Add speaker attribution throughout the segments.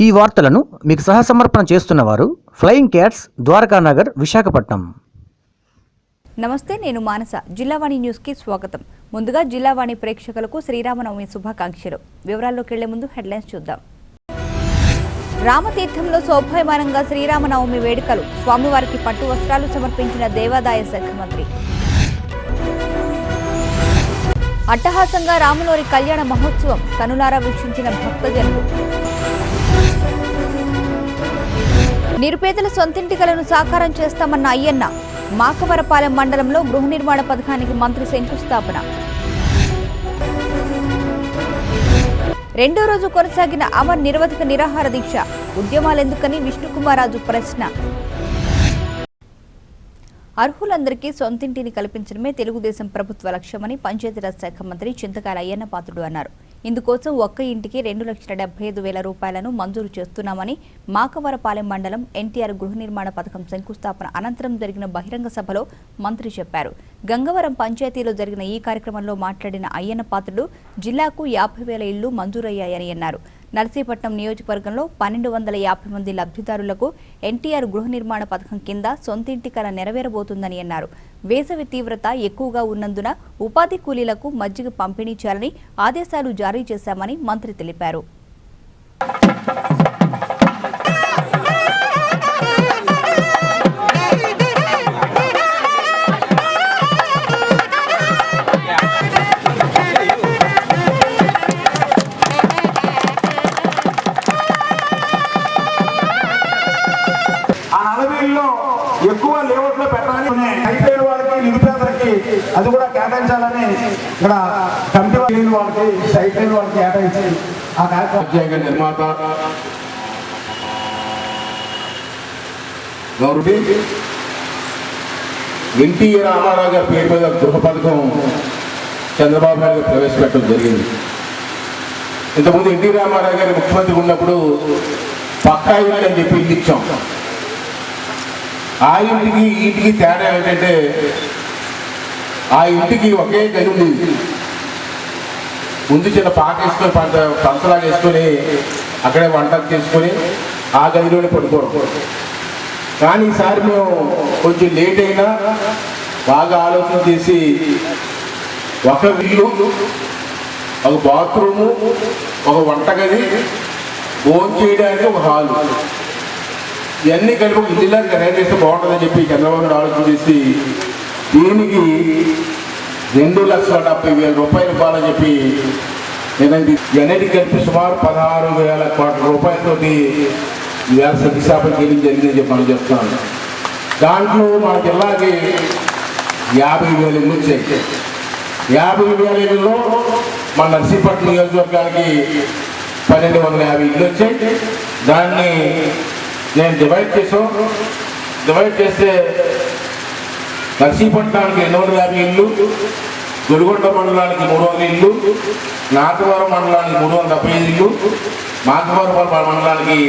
Speaker 1: ఈ వార్తలను మీకు సహసమర్పణ చేస్తున్నవారు ఫ్లయింగ్ క్యాట్స్ ద్వారకానగర్ విశాఖపట్నం.
Speaker 2: నమస్తే, నేను మానస. జిల్లావాణి న్యూస్ కి స్వాగతం. ముందుగా జిల్లావాణి ప్రేక్షకులకు శ్రీరామనవమి శుభాకాంక్షలు. వివరాల్లోకి వెళ్లే ముందు హెడ్లైన్స్ చూద్దాం. రామతీర్థంలో శోభాయమానంగా శ్రీరామనవమి వేడుకలు. స్వామివారికి పట్టు వస్త్రాలు సమర్పించిన దేవాదాయ శాఖ మంత్రి. అట్టహాసంగా రాములోరి కళ్యాణ మహోత్సవం కనులారా వీక్షించిన భక్తజనులు. నిరుపేదల సొంతింటి కలను సాకారం చేస్తామన్న అయ్యన్న. మాకవరపాలెం మండలంలో గృహ నిర్మాణ పథకానికి మంత్రి శంకుస్థాపన. రెండో రోజు కొనసాగిన అమర్ నిరవధిక నిరాహార దీక్ష. ఉద్యమాలెందుకని విష్ణుకుమారాజు ప్రశ్న. అర్హులందరికీ సొంతింటిని కల్పించడమే తెలుగుదేశం ప్రభుత్వ లక్ష్యమని పంచాయతీరాజ్ శాఖ మంత్రి చింతకాయల అయ్యన్న పాత్రుడు అన్నారు. ఇందుకోసం ఒక్క ఇంటికి 2,75,000 రూపాయలను మంజూరు చేస్తున్నామని మాకవరపాలెం మండలం ఎన్టీఆర్ గృహ నిర్మాణ పథకం శంకుస్థాపన అనంతరం జరిగిన బహిరంగ సభలో మంత్రి చెప్పారు. గంగవరం పంచాయతీలో జరిగిన ఈ కార్యక్రమంలో మాట్లాడిన అయ్యన్న పాత్రుడు జిల్లాకు 50,000 ఇళ్లు మంజూరయ్యాయని అన్నారు. నర్సీపట్నం నియోజకవర్గంలో 1,250 మంది లబ్ధిదారులకు ఎన్టీఆర్ గృహ నిర్మాణ పథకం కింద సొంతింటి కల నెరవేరబోతుందని అన్నారు. వేసవి తీవ్రత ఎక్కువగా ఉన్నందున ఉపాధి కూలీలకు మజ్జిగ పంపిణీ చేయాలని ఆదేశాలు జారీ చేశామని మంత్రి తెలిపారు.
Speaker 3: ఎక్కువ లేఅవుట్లో పెట్టాలి, సైట్ వాళ్ళకి నిరుపేదలకి అది కూడా కేటాయించాలని ఇక్కడ కమిటీ వాళ్ళకి సైట్ వాళ్ళకి కేటాయించి ఆ కార్యక్రమం నిర్మాత గౌరవి ఎన్టీ రామారావు గారి పేరు మీద గృహ పథకం చంద్రబాబు నాయుడు ప్రవేశపెట్టడం జరిగింది. ఇంతకుముందు ఎన్టీ రామారావు గారి ముఖ్యమంత్రి ఉన్నప్పుడు పక్కా ఇల్లు అని చెప్పి ఇల్లు ఇచ్చాం. ఆ ఇంటికి ఈ ఇంటికి తేడా ఏంటంటే ఆ ఇంటికి ఒకే గది ఉంది. ముందు చిన్న పాక వేసుకొని పంచలాగా వేసుకొని అక్కడే వంట చేసుకొని ఆ గదిలోనే పడుకోవడం. కానీ ఈసారి మేము కొంచెం లేట్ అయినా బాగా ఆలోచన చేసి ఒక ఇల్లు, ఒక బాత్రూము, ఒక వంటగది, భోజనం చేయడానికి ఒక హాలు, ఇవన్నీ కలిపి ఒక ఇల్లులా తయారు చేస్తే బాగుంటుందని చెప్పి చంద్రబాబు నాయుడు ఆలోచన చేసి దీనికి 2,70,000 రూపాయలు ఇవ్వాలని చెప్పి ఇవన్నిటికి కలిపి సుమారు 16,000 కోట్ల రూపాయలతోటి ఈవేళ శంకుస్థాపన చేయడం జరిగిందని చెప్పి మనం చెప్తున్నాను. దాంట్లో మన జిల్లాకి 50,000 ఇళ్ళు వచ్చాయి. 50,000 ఇళ్ళలో మన నర్సీపట్నం నియోజకవర్గానికి 1,250 ఇళ్ళు వచ్చాయి. దాన్ని నేను డివైడ్ చేస్తే నర్సీపట్నానికి 250 ఇళ్ళు, గుడిగొండ మండలానికి 300 ఇళ్ళు, నాగవరం మండలానికి 375 ఇళ్ళు, మాకవరం మండలానికి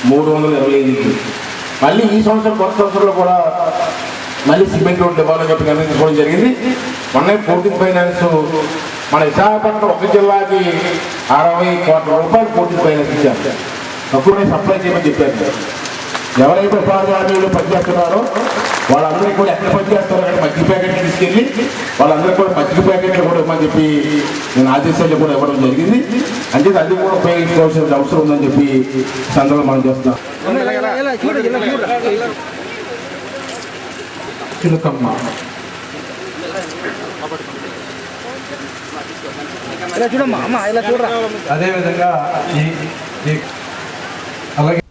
Speaker 3: 325 ఇళ్ళు. మళ్ళీ ఈ సంవత్సరం కొత్త సంవత్సరంలో కూడా మళ్ళీ సిమెంట్ రోడ్లు ఇవ్వాలని చెప్పి నిర్ణయించుకోవడం జరిగింది. మొన్న పోర్టింగ్ ఫైనాన్స్ మన విశాఖపట్నం ఒక జిల్లాకి 60 కోట్ల రూపాయలు పోర్టింగ్ ఫైనాన్స్ ఇచ్చారు. తక్కువనే సప్లై చేయమని చెప్పారు. ఎవరైతే ఉపాధి హామీలు పనిచేస్తున్నారో వాళ్ళందరికీ కూడా ఎక్కడ పనిచేస్తారో అక్కడ మజ్జిగ ప్యాకెట్లు తీసుకెళ్ళి వాళ్ళందరికీ కూడా మజ్జిగ ప్యాకెట్లు కూడా ఇవ్వమని చెప్పి నేను ఆదేశాలు కూడా ఇవ్వడం జరిగింది. అంటే అది కూడా ఉపయోగించుకోవాల్సిన అవసరం ఉందని చెప్పి సందర్భంగా మనం చేస్తున్నాం. చిలుకమ్మ అదేవిధంగా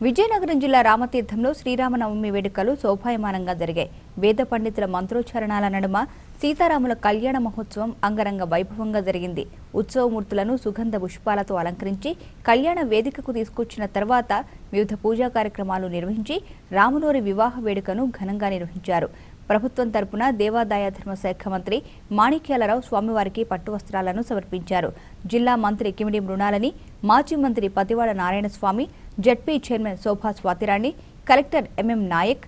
Speaker 2: విజయనగరం జిల్లా రామతీర్థంలో శ్రీరామనవమి వేడుకలు శోభాయమానంగా జరిగాయి. వేద పండితుల మంత్రోచ్చారణాల నడుమ సీతారాముల కళ్యాణ మహోత్సవం అంగరంగ వైభవంగా జరిగింది. ఉత్సవమూర్తులను సుగంధ పుష్పాలతో అలంకరించి కళ్యాణ వేదికకు తీసుకొచ్చిన తర్వాత వివిధ పూజా కార్యక్రమాలు నిర్వహించి రాములోరి వివాహ వేడుకను ఘనంగా నిర్వహించారు. ప్రభుత్వం తరపున దేవాదాయ ధర్మశాఖ మంత్రి మాణిక్యాలరావు స్వామివారికి పట్టు వస్త్రాలను సమర్పించారు. జిల్లా మంత్రి కిమిడి మృణాలని, మాజీ మంత్రి పతివాడ నారాయణస్వామి, జడ్పీ చైర్మన్ శోభా స్వాతిరాణి, కలెక్టర్ ఎంఎం నాయక్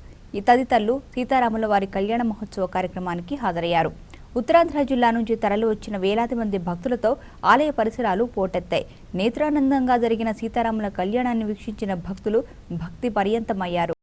Speaker 2: తదితరులు సీతారాముల వారి కళ్యాణ మహోత్సవ కార్యక్రమానికి హాజరయ్యారు. ఉత్తరాంధ్ర జిల్లా నుంచి తరలి వచ్చిన వేలాది మంది భక్తులతో ఆలయ పరిసరాలు పోటెత్తాయి. నేత్రానందంగా జరిగిన సీతారాముల కళ్యాణాన్ని వీక్షించిన భక్తులు భక్తి పర్యంతమయ్యారు.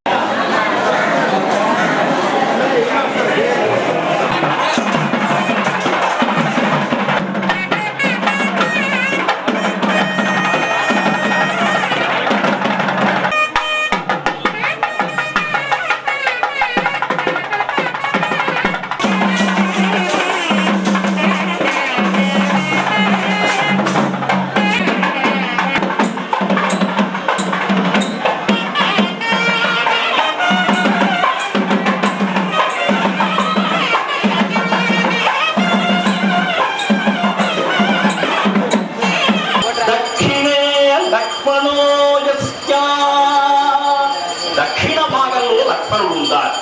Speaker 4: దక్షిణ భాగంలో లక్ష్మణుడు ఉండాలి.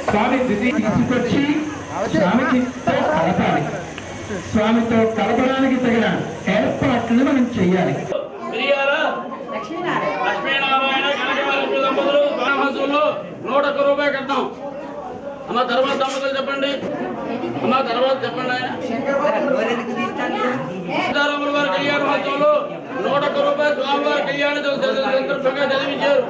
Speaker 5: స్వామి దిది తీసుకొచ్చి స్వామితో కలపడానికి తగిన ఏర్పాట్లు మనం చెయ్యాలి.
Speaker 4: లక్ష్మీనారాయణ కనకవరలక్ష్మి దంపతులు గ్రామస్తులు 101 రూపాయలు కట్టాం. అమ్మ తర్వాత దంపతులు చెప్పండి. అమ్మ తర్వాత చెప్పండి. సీతారాముల వారి కళ్యాణ మహోత్సవంలో 101 రూపాయలు స్వామివారి కళ్యాణ సందర్భంగా చదివించారు.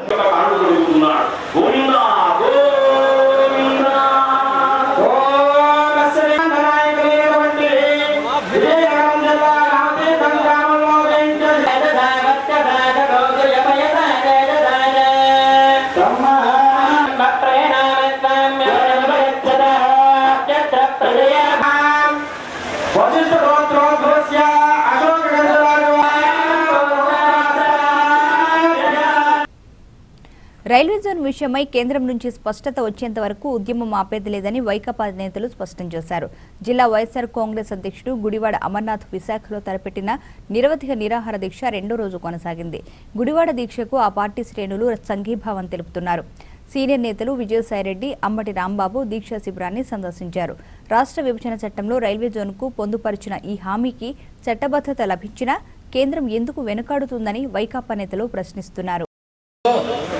Speaker 2: రైల్వే జోన్ విషయమై కేంద్రం నుంచి స్పష్టత వచ్చేంత వరకు ఉద్యమం ఆపేది లేదని వైకాపా నేతలు స్పష్టం చేశారు. జిల్లా వైఎస్ఆర్ కాంగ్రెస్ అధ్యక్షుడు గుడివాడ అమర్నాథ్ విశాఖలో తలపెట్టిన నిరవధిక నిరాహార దీక్ష 2వ రోజు కొనసాగింది. గుడివాడ దీక్షకు ఆ పార్టీ శ్రేణులు సంఘీభావం తెలుపుతున్నారు. సీనియర్ నేతలు విజయసాయిరెడ్డి, అంబటి రాంబాబు దీక్షా శిబిరాన్ని సందర్శించారు. రాష్ట్ర విభజన చట్టంలో రైల్వే జోన్కు పొందుపరిచిన ఈ హామీకి చట్టబద్ధత లభించినా కేంద్రం ఎందుకు వెనుకాడుతుందని వైకాపా నేతలు ప్రశ్నిస్తున్నారు.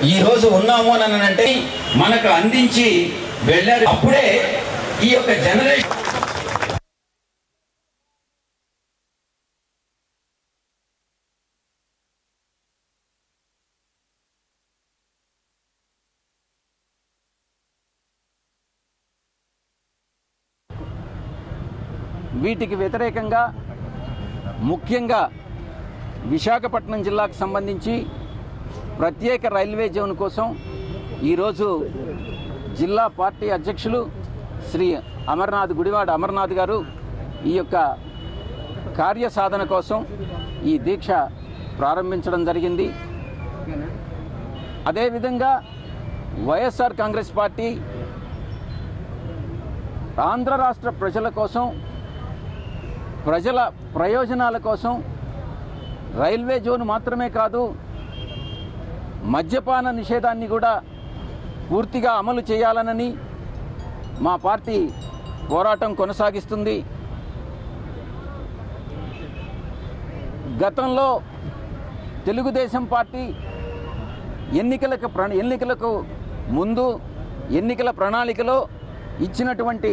Speaker 6: ఈ రోజు ఉన్నాము అని అంటే మనకు అందించి వెళ్ళారు. అప్పుడే ఈ యొక్క జనరేషన్
Speaker 1: వీటికి వ్యతిరేకంగా ముఖ్యంగా విశాఖపట్నం జిల్లాకు సంబంధించి ప్రత్యేక రైల్వే జోన్ కోసం ఈరోజు జిల్లా పార్టీ అధ్యక్షులు శ్రీ గుడివాడ అమర్నాథ్ గారు ఈ యొక్క కార్యసాధన కోసం ఈ దీక్ష ప్రారంభించడం జరిగింది. అదేవిధంగా వైఎస్ఆర్ కాంగ్రెస్ పార్టీ ఆంధ్ర రాష్ట్ర ప్రజల కోసం, ప్రజల ప్రయోజనాల కోసం రైల్వే జోన్ మాత్రమే కాదు, మద్యపాన నిషేధాన్ని కూడా పూర్తిగా అమలు చేయాలనని మా పార్టీ పోరాటం కొనసాగిస్తుంది. గతంలో తెలుగుదేశం పార్టీ ఎన్నికలకు ముందు ఎన్నికల ప్రణాళికలో ఇచ్చినటువంటి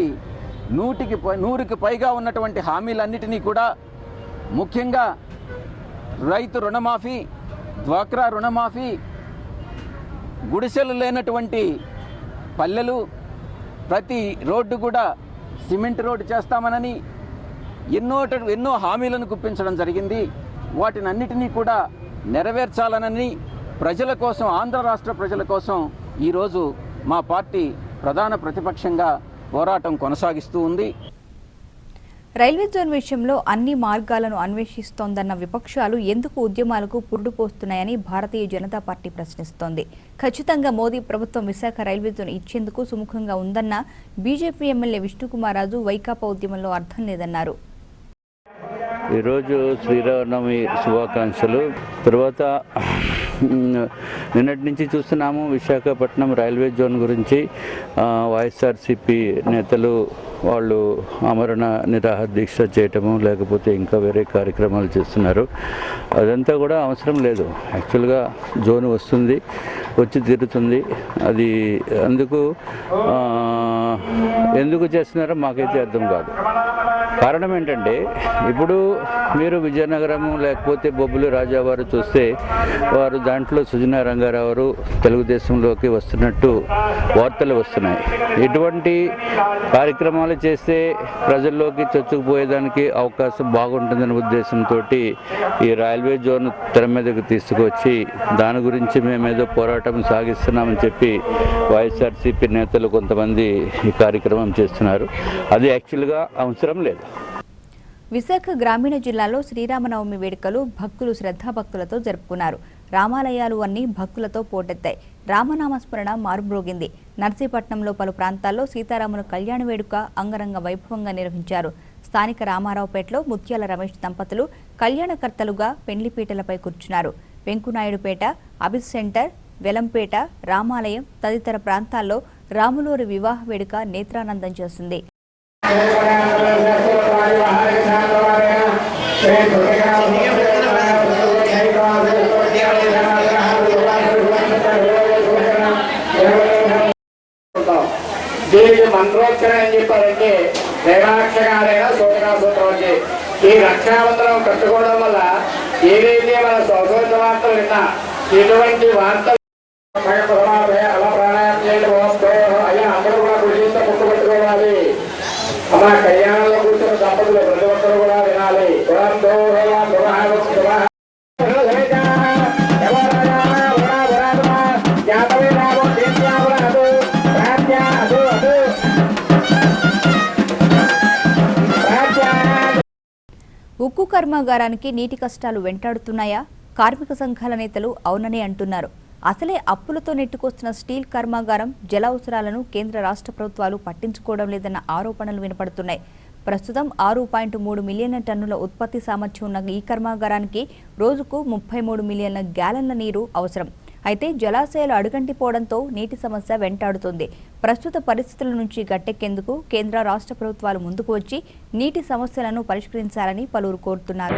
Speaker 1: 100కి పైగా ఉన్నటువంటి హామీలన్నిటినీ కూడా, ముఖ్యంగా రైతు రుణమాఫీ, డ్వాక్రా రుణమాఫీ, గుడిసెలు లేనటువంటి పల్లెలు, ప్రతి రోడ్డు కూడా సిమెంట్ రోడ్డు చేస్తామనని ఎన్నో హామీలను గుప్పించడం జరిగింది. వాటిని అన్నిటినీ కూడా నెరవేర్చాలనని ప్రజల కోసం, ఆంధ్ర రాష్ట్ర ప్రజల కోసం ఈరోజు మా పార్టీ ప్రధాన ప్రతిపక్షంగా పోరాటం కొనసాగిస్తూ ఉంది.
Speaker 2: రైల్వే జోన్ విషయంలో అన్ని మార్గాలను అన్వేషిస్తోందన్న విపక్షాలు ఎందుకు ఉద్యమాలకు పురుడు పోస్తున్నాయని భారతీయ జనతా పార్టీ ప్రశ్నిస్తోంది. ఖచ్చితంగా మోదీ ప్రభుత్వం విశాఖ రైల్వే జోన్ ఇచ్చేందుకు సుముఖంగా ఉందన్న బీజేపీ ఎమ్మెల్యే విష్ణుకుమారాజు వైకాపా ఉద్యమంలో అర్థం లేదన్నారు.
Speaker 7: ఈరోజు శ్రీరామనవమి శుభాకాంక్షలు. తర్వాత నిన్నటి నుంచి చూస్తున్నాము విశాఖపట్నం రైల్వే జోన్ గురించి వైఎస్ఆర్సీపీ నేతలు వాళ్ళు ఆమరణ నిరాహార దీక్ష చేయటము లేకపోతే ఇంకా వేరే కార్యక్రమాలు చేస్తున్నారు. అదంతా కూడా అవసరం లేదు. యాక్చువల్గా జోన్ వస్తుంది, వచ్చి తీరుతుంది. అది ఎందుకు చేస్తున్నారో మాకైతే అర్థం కాదు. కారణం ఏంటంటే ఇప్పుడు మీరు విజయనగరము లేకపోతే బొబ్బులు రాజావారు చూస్తే వారు దాంట్లో సుజనా రంగారావు తెలుగుదేశంలోకి వస్తున్నట్టు వార్తలు వస్తున్నాయి. ఎటువంటి కార్యక్రమాలు చేస్తే ప్రజల్లోకి చొచ్చుకుపోయేదానికి అవకాశం బాగుంటుందనే ఉద్దేశంతో ఈ రైల్వే జోన్ తెర మీదకి తీసుకొచ్చి దాని గురించి మేమేదో పోరాటం సాగిస్తున్నామని చెప్పి వైఎస్ఆర్సీపీ నేతలు కొంతమంది ఈ కార్యక్రమం చేస్తున్నారు. అది యాక్చువల్గా అవసరం లేదు.
Speaker 2: విశాఖ గ్రామీణ జిల్లాలో శ్రీరామనవమి వేడుకలు భక్తులు శ్రద్ధాభక్తులతో జరుపుకున్నారు. రామాలయాలు అన్ని భక్తులతో పోటెత్తాయి. రామనామస్మరణ మారుమ్రోగింది. నర్సీపట్నంలో పలు ప్రాంతాల్లో సీతారాముల కళ్యాణ వేడుక అంగరంగ వైభవంగా నిర్వహించారు. స్థానిక రామారావుపేటలో ముత్యాల రమేష్ దంపతులు కళ్యాణకర్తలుగా పెండ్లిపీటలపై కూర్చున్నారు. వెంకునాయుడుపేట, అభిస్ సెంటర్, వెలంపేట, రామాలయం తదితర ప్రాంతాల్లో రాములూరి వివాహ వేడుక నేత్రానందం చేసింది.
Speaker 5: దీనికి మంత్రోచ్చరణ ఏం చెప్పారంటే రేవాక్షగారైనా సూత్రం వచ్చి ఈ రక్షాబంధనం కట్టుకోవడం వల్ల ఏదైతే మన సౌకర్య వార్తలు విన్నా ఇటువంటి వార్తలు అలా ప్రాణాయామం చేయండి. అయ్యా అందరూ కూడా గురించి ముందు పెట్టుకోవాలి. అమ్మా కళ్యాణంలో కూర్చున్న దంపతులు ప్రతి ఒక్కరు కూడా వినాలి.
Speaker 2: ఉక్కు కర్మాగారానికి నీటి కష్టాలు వెంటాడుతున్నాయా? కార్మిక సంఘాల నేతలు అవుననే అంటున్నారు. అసలే అప్పులతో నెట్టుకొస్తున్న స్టీల్ కర్మాగారం జల అవసరాలను కేంద్ర రాష్ట్ర ప్రభుత్వాలు పట్టించుకోవడం లేదన్న ఆరోపణలు వినపడుతున్నాయి. ప్రస్తుతం 6.3 మిలియన్ల టన్నుల ఉత్పత్తి సామర్థ్యం ఉన్న ఈ కర్మాగారానికి రోజుకు 33 మిలియన్ల గ్యాలన్ల నీరు అవసరం. అయితే జలాశయాలు అడుగంటిపోవడంతో నీటి సమస్య వెంటాడుతోంది. ప్రస్తుత పరిస్థితుల నుంచి గట్టెక్కేందుకు కేంద్ర రాష్ట్ర ప్రభుత్వాలు ముందుకు వచ్చి నీటి సమస్యలను పరిష్కరించాలని పలువురు కోరుతున్నారు.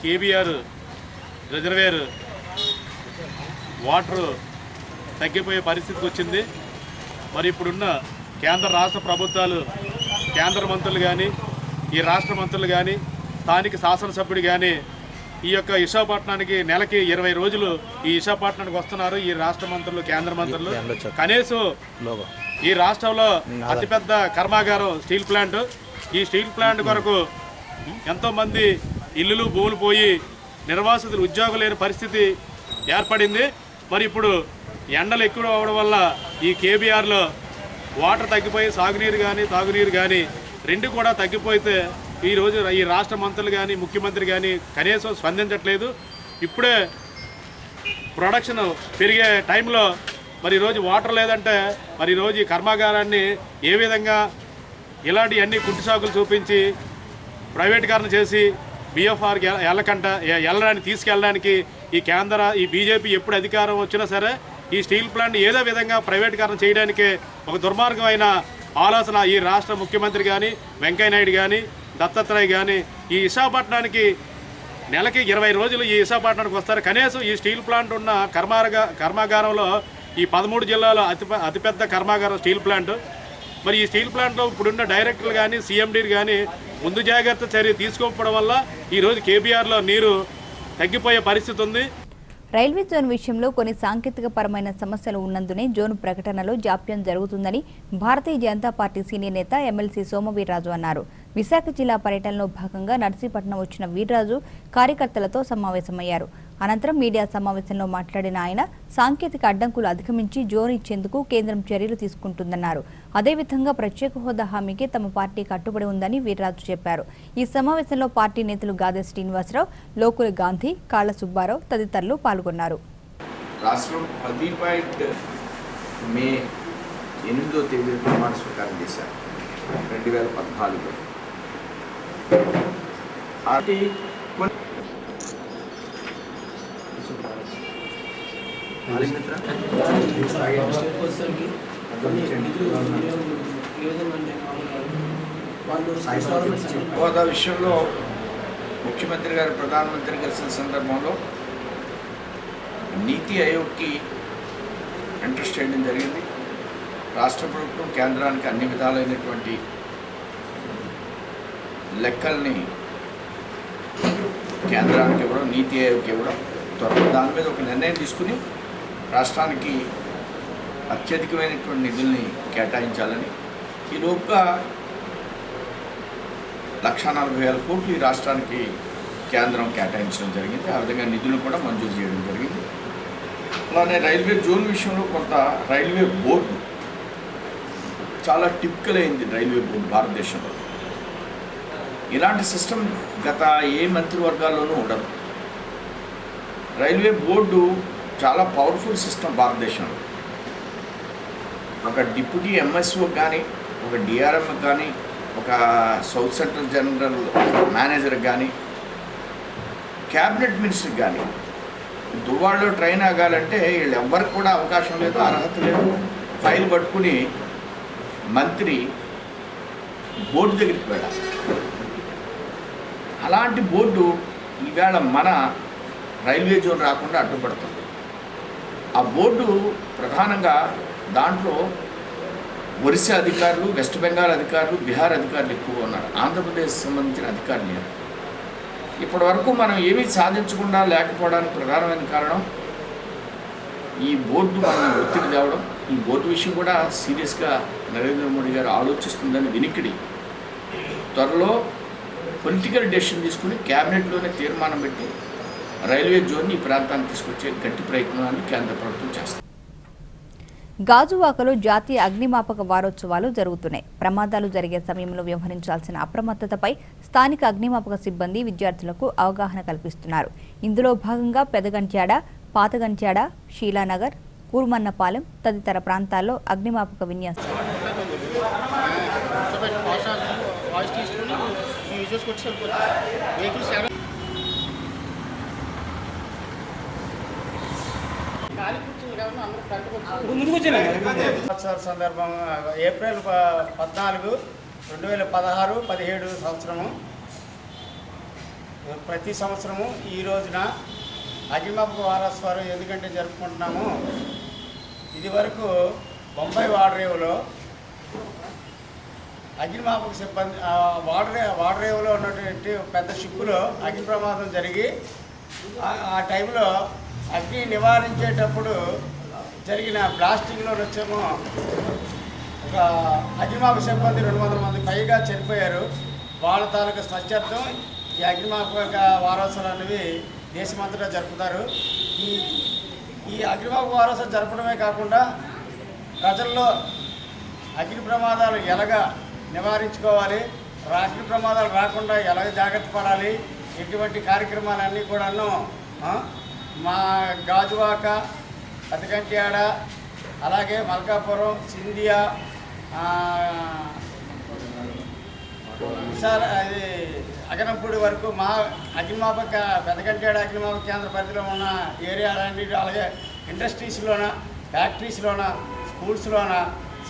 Speaker 8: కేబీఆర్ రిజర్వేర్ వాటర్ తగ్గిపోయే పరిస్థితికి వచ్చింది. మరి ఇప్పుడున్న కేంద్ర రాష్ట్ర ప్రభుత్వాలు, కేంద్ర మంత్రులు కానీ, ఈ రాష్ట్ర మంత్రులు కానీ, స్థానిక శాసనసభ్యుడు కానీ ఈ యొక్క విశాఖపట్నానికి నెలకి 20 రోజులు ఈ విశాఖపట్నానికి వస్తున్నారు ఈ రాష్ట్ర మంత్రులు, కేంద్ర మంత్రులు. కనీసం ఈ రాష్ట్రంలో అతిపెద్ద కర్మాగారం స్టీల్ ప్లాంట్. ఈ స్టీల్ ప్లాంట్ కొరకు ఎంతోమంది ఇల్లులు, భూములు పోయి నిర్వాసితులు, ఉద్యోగం లేని పరిస్థితి ఏర్పడింది. మరి ఇప్పుడు ఎండలు ఎక్కువ అవడం వల్ల ఈ కేబీఆర్లో వాటర్ తగ్గిపోయి సాగునీరు కానీ తాగునీరు కానీ రెండు కూడా తగ్గిపోతే ఈరోజు ఈ రాష్ట్ర మంత్రులు కానీ ముఖ్యమంత్రి కానీ కనీసం స్పందించట్లేదు. ఇప్పుడే ప్రొడక్షన్ పెరిగే టైంలో మరి ఈరోజు వాటర్ లేదంటే మరి ఈరోజు ఈ కర్మాగారాన్ని ఏ విధంగా ఇలాంటివన్నీ కుంటి సాకులు చూపించి ప్రైవేటీకరణ చేసి బిఎఫ్ఆర్కి వెళ్ళడానికి తీసుకెళ్ళడానికి ఈ బీజేపీ ఎప్పుడు అధికారం వచ్చినా సరే ఈ స్టీల్ ప్లాంట్ ఏదో విధంగా ప్రైవేటీకరణ చేయడానికి ఒక దుర్మార్గమైన ఆలోచన ఈ రాష్ట్ర ముఖ్యమంత్రి కానీ, వెంకయ్యనాయుడు కానీ, దత్తాత్రేయ కానీ ఈ విశాఖపట్నానికి నెలకి 20 రోజులు ఈ విశాఖపట్నానికి వస్తారు. కనీసం ఈ స్టీల్ ప్లాంట్ ఉన్న కర్మాగారంలో ఈ 13 జిల్లాలో అతిపెద్ద కర్మాగారం స్టీల్ ప్లాంట్. మరి ఈ స్టీల్ ప్లాంట్లో ఇప్పుడున్న డైరెక్టర్లు కానీ, సీఎండీలు కానీ ముందు జాగ్రత్త చర్య తీసుకోకపోవడం వల్ల ఈరోజు కేబీఆర్లో నీరు తగ్గిపోయే పరిస్థితి ఉంది.
Speaker 2: రైల్వే జోన్ విషయంలో కొన్ని సాంకేతికపరమైన సమస్యలు ఉన్నందునే జోన్ ప్రకటనలో జాప్యం జరుగుతుందని భారతీయ జనతా పార్టీ సీనియర్ నేత ఎమ్మెల్సీ సోమవీర్రాజు అన్నారు. విశాఖ జిల్లా పర్యటనలో భాగంగా నర్సీపట్నం వచ్చిన వీర్రాజు కార్యకర్తలతో సమావేశమయ్యారు. అనంతరం మీడియా సమావేశంలో మాట్లాడిన ఆయన సాంకేతిక అడ్డంకులు అధిగమించి జోన్ ఇచ్చేందుకు కేంద్రం చర్యలు తీసుకుంటుందన్నారు. అదేవిధంగా ప్రత్యేక హోదా హామీకి తమ పార్టీ కట్టుబడి ఉందని వీర్రాజు చెప్పారు. ఈ సమావేశంలో పార్టీ నేతలు గాదె శ్రీనివాసరావు, లోకుల గాంధీ, కాళ్ల సుబ్బారావు తదితరులు పాల్గొన్నారు.
Speaker 9: రాష్ట్రం 10 మే 8వ తేదీన ప్రమాణ స్వీకారం చేశారు 2014లో. హోదా విషయంలో ముఖ్యమంత్రి గారు ప్రధానమంత్రి కలిసిన సందర్భంలో నీతి ఆయోగ్కి ఇంట్రెస్ట్ చేయడం జరిగింది. రాష్ట్ర ప్రభుత్వం కేంద్రానికి అన్ని విధాలైనటువంటి లెక్కల్ని కేంద్రానికి ఇవ్వడం, నీతి ఆయోగ్కి ఇవ్వడం, త్వరలో దాని మీద ఒక నిర్ణయం తీసుకుని రాష్ట్రానికి అత్యధికమైనటువంటి నిధుల్ని కేటాయించాలని, ఈ లోపుగా 1,40,000 కోట్లు ఈ రాష్ట్రానికి కేంద్రం కేటాయించడం జరిగింది. ఆ విధంగా నిధులు కూడా మంజూరు చేయడం జరిగింది. అలానే రైల్వే జోన్ విషయంలో కొంత రైల్వే బోర్డు చాలా టిపికల్ అయింది. రైల్వే బోర్డు భారతదేశంలో ఇలాంటి సిస్టమ్ గత ఏ మంత్రివర్గాల్లోనూ ఉండదు. రైల్వే బోర్డు చాలా పవర్ఫుల్ సిస్టమ్ భారతదేశంలో. ఒక డిప్యూటీ ఎంఎస్ఓ కానీ, ఒక డిఆర్ఎం కానీ, ఒక సౌత్ సెంట్రల్ జనరల్ మేనేజర్ కానీ, క్యాబినెట్ మినిస్టర్ కానీ దువ్వాడలో ట్రైన్ ఆగాలంటే వీళ్ళు ఎవ్వరికి కూడా అవకాశం లేదు, అర్హత లేదు. ఫైల్ పట్టుకుని మంత్రి బోర్డు దగ్గరికి వెళ్ళాలి. అలాంటి బోర్డు ఈవేళ మన రైల్వే జోన్ రాకుండా అడ్డుపడుతుంది. ఆ బోర్డు ప్రధానంగా దాంట్లో ఒరిస్సా అధికారులు, వెస్ట్ బెంగాల్ అధికారులు, బీహార్ అధికారులు ఎక్కువ ఉన్నారు. ఆంధ్రప్రదేశ్ సంబంధించిన అధికారులు లేరు. ఇప్పటి వరకు మనం ఏమీ సాధించకుండా లేకపోవడానికి ప్రధానమైన కారణం ఈ బోర్డు మనం ఒత్తిడి తేవడం. ఈ బోర్డు విషయం కూడా సీరియస్గా నరేంద్ర మోడీ గారు ఆలోచిస్తుందని వినికిడి. త్వరలో పొలిటికల్ డెసిషన్ తీసుకుని క్యాబినెట్లోనే తీర్మానం పెట్టి రైల్వే జోన్ని ఈ ప్రాంతానికి తీసుకొచ్చే గట్టి ప్రయత్నాన్ని కేంద్ర ప్రభుత్వం చేస్తుంది.
Speaker 2: గాజువాకలో జాతీయ అగ్నిమాపక వారోత్సవాలు జరుగుతున్నాయి. ప్రమాదాలు జరిగే సమయంలో వ్యవహరించాల్సిన అప్రమత్తతపై స్థానిక అగ్నిమాపక సిబ్బంది విద్యార్థులకు అవగాహన కల్పిస్తున్నారు. ఇందులో భాగంగా పెదగంట్యాడ, పాతగంట్యాడ, షీలానగర్, కూర్మన్నపాలెం తదితర ప్రాంతాల్లో అగ్నిమాపక విన్యాసాలు.
Speaker 10: సందర్భంగా ఏప్రిల్ 14, 2016, 17 సంవత్సరము ప్రతి సంవత్సరము ఈ రోజున అగ్నిమాపక వారోత్సవాలు ఎందుకంటే జరుపుకుంటున్నాము. ఇదివరకు బొంబాయి వాడరేవులో అగ్నిమాపక సిబ్బంది వాడరేవులో ఉన్నటువంటి పెద్ద షిప్పులో అగ్ని ప్రమాదం జరిగి ఆ టైంలో అగ్ని నివారించేటప్పుడు జరిగిన బ్లాస్టింగ్లో వచ్చేమో ఒక అగ్నిమాపక సిబ్బంది 200 మంది పైగా చనిపోయారు. వాళ్ళ తాలూకా స్వచ్ఛార్థం ఈ అగ్నిమాపక వారోత్సవాలు అనేవి దేశమంతటా జరుపుతారు. ఈ అగ్నిమాపక వారోత్సవం జరపడమే కాకుండా ప్రజల్లో అగ్ని ప్రమాదాలు ఎలాగ నివారించుకోవాలి, అగ్ని ప్రమాదాలు రాకుండా ఎలాగ జాగ్రత్త పడాలి, ఇటువంటి కార్యక్రమాలన్నీ కూడాను మా గాజువాక, పెద్దగంట్యాడ, అలాగే మల్కాపురం, సింధియా, విశాల అది అగనంపూడి వరకు మా అగ్నిమాపక పెద్దగంట్యాడ అగ్నిమాపక కేంద్ర పరిధిలో ఉన్న ఏరియాలన్నీ, అలాగే ఇండస్ట్రీస్లోన, ఫ్యాక్టరీస్లోన, స్కూల్స్లోన,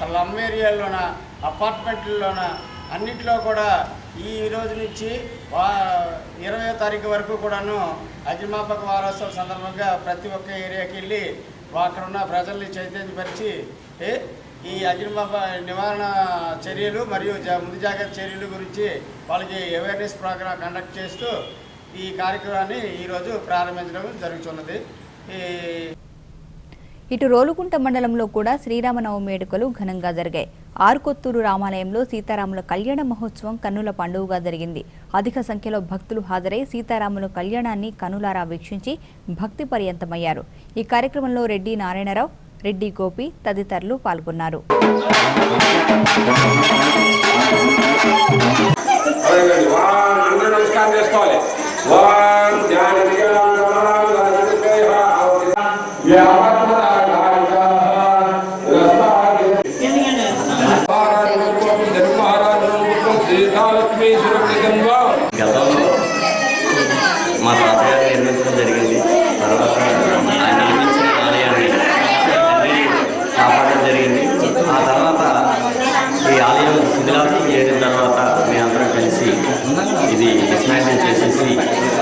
Speaker 10: స్లమ్ ఏరియాల్లోన, అపార్ట్మెంట్లలోన అన్నింటిలో కూడా ఈ రోజు నుంచి 20వ తారీఖు వరకు కూడాను అగ్నిమాపక వారోత్సవం సందర్భంగా ప్రతి ఒక్క ఏరియాకి వెళ్ళి అక్కడ ఉన్న ప్రజల్ని చైతన్యపరిచి ఈ అగ్నిమాపక నివారణ చర్యలు మరియు ముందు జాగ్రత్త చర్యల గురించి వాళ్ళకి అవేర్నెస్ ప్రోగ్రాం కండక్ట్ చేస్తూ ఈ కార్యక్రమాన్ని ఈరోజు ప్రారంభించడం జరుగుతున్నది.
Speaker 2: ఇటు రోలుగుంట మండలంలో కూడా శ్రీరామనవమి వేడుకలు ఘనంగా జరిగాయి. ఆరుకొత్తూరు రామాలయంలో సీతారాముల కళ్యాణ మహోత్సవం కన్నుల పండుగగా జరిగింది. అధిక సంఖ్యలో భక్తులు హాజరై సీతారాముల కళ్యాణాన్ని కనులారా వీక్షించి భక్తి పర్యంతమయ్యారు. ఈ కార్యక్రమంలో రెడ్డి నారాయణరావు, రెడ్డి గోపి తదితరులు పాల్గొన్నారు.
Speaker 11: గతంలో మా తాతగారు నిర్మించడం జరిగింది. తర్వాత ఆయన నిర్మించిన ఆలయాన్ని కాపాడడం జరిగింది. ఆ తర్వాత ఈ ఆలయం శిథిలావస్థ చేరిన తర్వాత మేమందరం కలిసి ఇది డిస్మాంటిల్ చేసేసి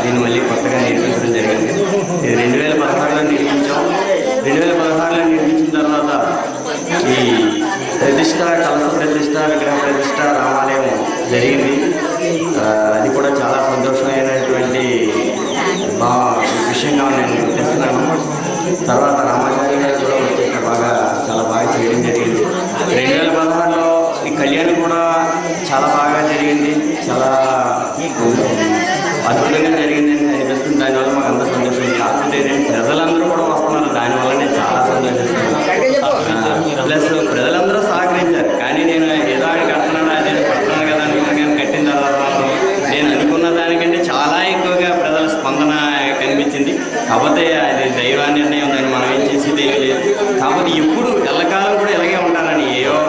Speaker 11: దీన్ని మళ్ళీ కొత్తగా నిర్మించడం జరిగింది. ఇది 2016లో నిర్మించాం. 2016లో నిర్మించిన తర్వాత ఈ ప్రతిష్ట, కలశ ప్రతిష్ట, విగ్రహ ప్రతిష్ట, రామాలయం జరిగింది. అది కూడా చాలా సంతోషమైనటువంటి విషయంగా నేను గుర్తిస్తున్నాను. తర్వాత రామాచార్య గారు కూడా వచ్చి చాలా బాగా చేయడం జరిగింది. 2016లో ఈ కళ్యాణం కూడా చాలా బాగా జరిగింది, చాలా అద్భుతంగా జరిగిందని అనిపిస్తుంది. దానివల్ల మాకు అంత సంతోషం. కాకపోతే ప్రజలందరూ కూడా వస్తున్నారు, దానివల్ల నేను చాలా సంతోషిస్తున్నాను. ప్లస్ ప్రజలందరూ సహకరించారు. కానీ నేను ఏదో అని కడుతున్నాను, అదే పడుతున్నాను కదా అనుకున్నాను. కట్టిన తర్వాత నేను అనుకున్న దానికంటే చాలా ఎక్కువగా ప్రజల స్పందన కనిపించింది. కాకపోతే అది దైవ నిర్ణయం, దాన్ని మనం ఏం చేసేది ఏమి లేదు. కాకపోతే ఎప్పుడు ఎల్లకాలం కూడా ఇలాగే ఉంటారని ఏవో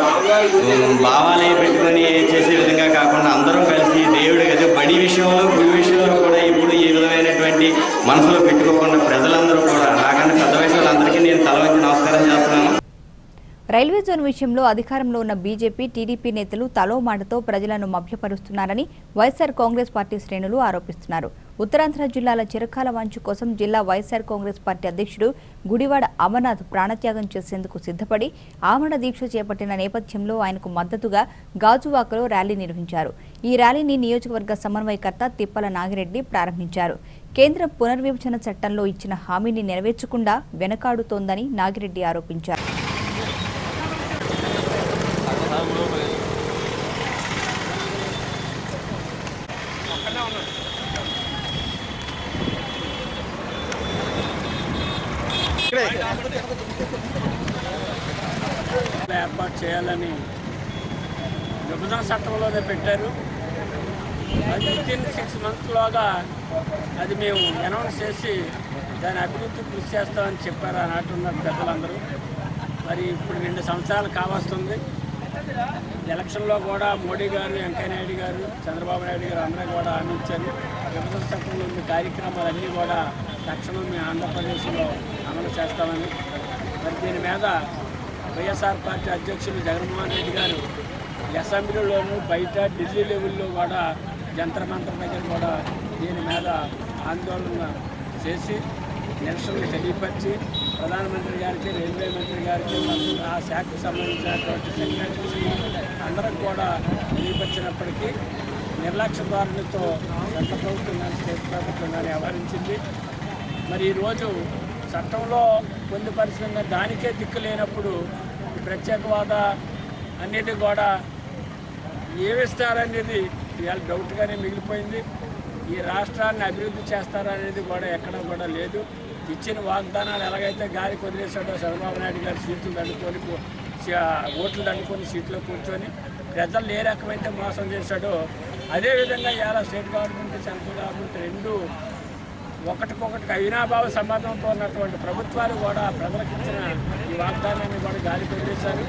Speaker 11: భావాలే పెట్టుకొని చేసే విధంగా కాకుండా అందరం కలిసి దేవుడి గది బడి విషయంలో, గుడి విషయంలో కూడా ఎప్పుడు ఏ విధమైనటువంటి మనసులో పెట్టుకోకుండా ప్రజలందరూ కూడా, నాకన్నా పెద్ద వయసులందరికీ నేను తల వంచి నమస్కారం చేస్తున్నాను.
Speaker 2: రైల్వే జోన్ విషయంలో అధికారంలో ఉన్న బీజేపీ, టీడీపీ నేతలు తలో మాటతో ప్రజలను మభ్యపరుస్తున్నారని వైఎస్ఆర్ కాంగ్రెస్ పార్టీ శ్రేణులు ఆరోపిస్తున్నారు. ఉత్తరాంధ్ర జిల్లాల చిరకాల వాంఛ కోసం జిల్లా వైఎస్ఆర్ కాంగ్రెస్ పార్టీ అధ్యక్షుడు గుడివాడ అమర్నాథ్ ప్రాణత్యాగం చేసేందుకు సిద్ధపడి ఆమరణ దీక్ష చేపట్టిన నేపథ్యంలో ఆయనకు మద్దతుగా గాజువాకలో ర్యాలీ నిర్వహించారు. ఈ ర్యాలీని నియోజకవర్గ సమన్వయకర్త తిప్పల నాగిరెడ్డి ప్రారంభించారు. కేంద్రం పునర్విభజన చట్టంలో ఇచ్చిన హామీని నెరవేర్చకుండా వెనకాడుతోందని నాగిరెడ్డి ఆరోపించారు.
Speaker 10: ఏర్పాటు చేయాలని విభజన చట్టంలోనే పెట్టారు. అది వితిన్ 6 monthsలోగా అది మేము అనౌన్స్ చేసి దాని అభివృద్ధి కృషి చేస్తామని చెప్పారు ఆనాటి ఉన్న పెద్దలందరూ. మరి ఇప్పుడు 2 సంవత్సరాలు కావస్తుంది. ఎలక్షన్లో కూడా మోడీ గారు, వెంకయ్య నాయుడు గారు, చంద్రబాబు నాయుడు గారు అందరూ కూడా హామీ ఇచ్చారు. విభజన చట్టంలో ఉన్న కార్యక్రమాలన్నీ కూడా తక్షణం మేము ఆంధ్రప్రదేశ్లో అమలు చేస్తామని. మరి దీని మీద వైఎస్ఆర్ పార్టీ అధ్యక్షులు జగన్మోహన్ రెడ్డి గారు అసెంబ్లీలోనూ బయట ఢిల్లీ లెవెల్లో కూడా జంతర్ మంతర్ దగ్గర కూడా దీని మీద ఆందోళన చేసి నిరసనలు తెలియపరిచి ప్రధానమంత్రి గారికి, రైల్వే మంత్రి గారికి, ఆ శాఖకు సంబంధించినటువంటి సెక్రటరీస్ అందరికి కూడా తెలియపరిచినప్పటికీ నిర్లక్ష్య ధోరణితో సెంట్రల్ ప్రభుత్వం కానీ స్టేట్ ప్రభుత్వం కానీ వ్యవహరించింది. మరి ఈరోజు చట్టంలో పొందుపరిచిన దానికే దిక్కు లేనప్పుడు ఈ ప్రత్యేక హోదా అనేది కూడా ఏమిస్తారనేది ఇవాళ డౌట్గానే మిగిలిపోయింది. ఈ రాష్ట్రాన్ని అభివృద్ధి చేస్తారనేది కూడా ఎక్కడ కూడా లేదు. ఇచ్చిన వాగ్దానాలు ఎలాగైతే గాలికి వదిలేశాడో చంద్రబాబు నాయుడు గారు సీట్లు దండుకొని ఓట్లు దండుకొని సీట్లో కూర్చొని ప్రజలు ఏ రకమైతే మోసం చేశాడో అదేవిధంగా ఇవాళ స్టేట్ గవర్నమెంట్ సెంట్రల్ గవర్నమెంట్ రెండు ఒకటికొకటికి అవినాభావ సంబంధంతో ఉన్నటువంటి ప్రభుత్వాలు కూడా ప్రజలకు ఇచ్చిన ఈ వాగ్దానాన్ని కూడా గాలికి వదిలేశారు.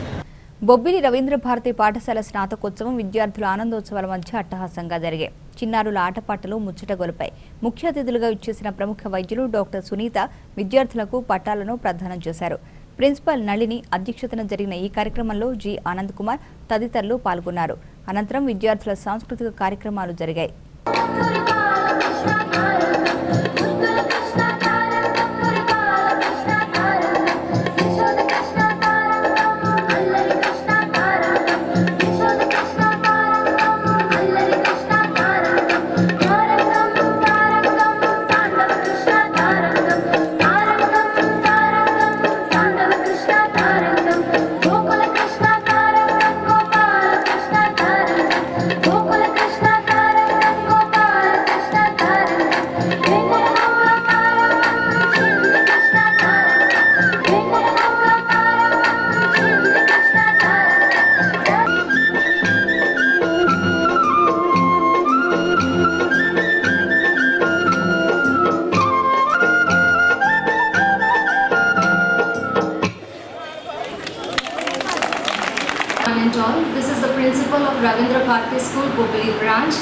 Speaker 2: బొబ్బిలి రవీంద్ర భారతి పాఠశాల స్నాతకోత్సవం విద్యార్థుల ఆనందోత్సవాల మధ్య అట్టహాసంగా జరిగాయి. చిన్నారుల ఆటపాటలు ముచ్చటగొలిపాయి. ముఖ్య అతిథులుగా ఇచ్చేసిన ప్రముఖ వైద్యులు డాక్టర్ సునీత విద్యార్థులకు పట్టాలను ప్రదానం చేశారు. ప్రిన్సిపల్ నళిని అధ్యక్షతన జరిగిన ఈ కార్యక్రమంలో జి ఆనంద్ కుమార్ తదితరులు పాల్గొన్నారు. అనంతరం విద్యార్థుల సాంస్కృతిక కార్యక్రమాలు జరిగాయి.
Speaker 12: This is the principal of Ravindra Bharati School, Bobili branch.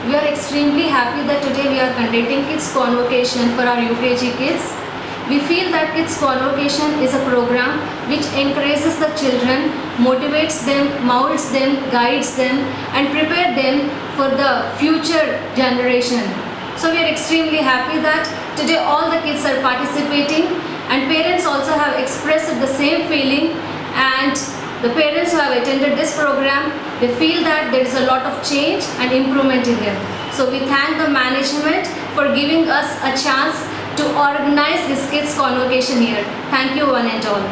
Speaker 12: We are extremely happy that today we are conducting Kids Convocation for our UKG kids. We feel that Kids Convocation is a program which encourages the children, motivates them, molds them, guides them and prepare them for the future generation. So we are extremely happy that today all the kids are participating and parents also have expressed the same feeling, and the parents who have attended this program, they feel that there is a lot of change and improvement in them. So we thank the management for giving us a chance to organize this Kids Convocation here. Thank you one and all.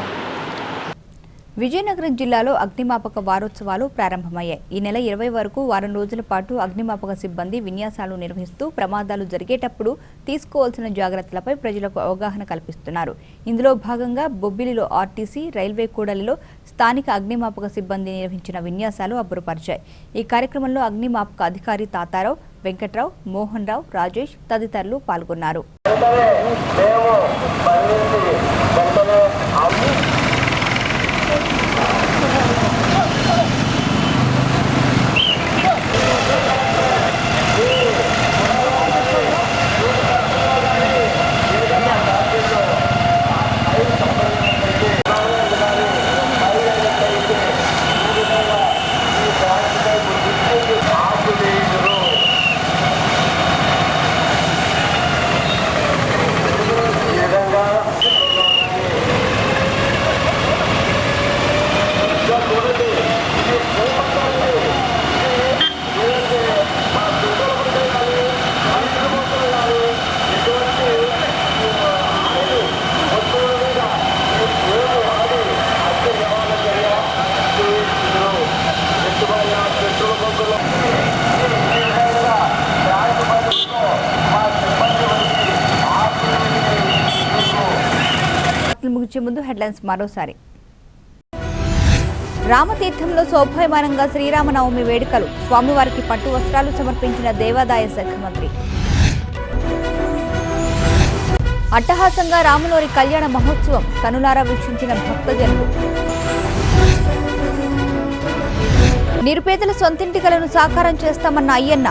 Speaker 2: Vizianagaram జిల్లాలో అగ్నిమాపక వారోత్సవాలు ప్రారంభమయ్యాయి. ఈ నెల 20 వరకు వారం రోజుల పాటు అగ్నిమాపక సిబ్బంది విన్యాసాలు నిర్వహిస్తూ ప్రమాదాలు జరిగేటప్పుడు తీసుకోవాల్సిన జాగ్రత్తలపై ప్రజలకు అవగాహన కల్పిస్తున్నారు. ఇందులో భాగంగా బొబ్బిలిలో ఆర్టీసీ, రైల్వే కూడలిలో స్థానిక అగ్నిమాపక సిబ్బంది నిర్వహించిన విన్యాసాలు అబ్బురపరిచాయి. ఈ కార్యక్రమంలో అగ్నిమాపక అధికారి తాతారావు, వెంకట్రావు, మోహన్ రావు, రాజేష్ తదితరులు పాల్గొన్నారు. ముగించే ముందు హెడ్లైన్స్ మరోసారి. రామతీర్థంలో శోభాయమానంగా శ్రీరామనవమి వేడుకలు, స్వామివారికి పట్టు వస్త్రాలు సమర్పించిన దేవాదాయ శాఖ మంత్రి. అట్టహాసంగా రాములోరి కళ్యాణ మహోత్సవం, కనులారా వీక్షించిన భక్తజనులు. నిరుపేదల సొంతింటి కలను సాకారం చేస్తామన్న అయ్యన్న,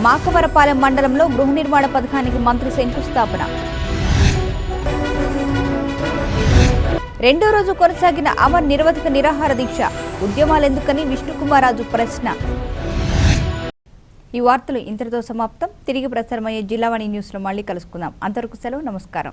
Speaker 2: మాకవరపాలెం మండలంలో గృహ నిర్మాణ పథకానికి మంత్రి శంకుస్థాపన. రెండో రోజు కొనసాగిన అమర్ నిరవధిక నిరాహార దీక్ష, ఉద్యమాలెందుకని విష్ణుకుమారాజు ప్రశ్న. ఈ వార్తలు ఇంతటితో సమాప్తం. తిరిగి ప్రసారమయ్యే జిల్లావాణి న్యూస్లో మళ్ళీ కలుసుకుందాం. అంతవరకు సెలవు, నమస్కారం.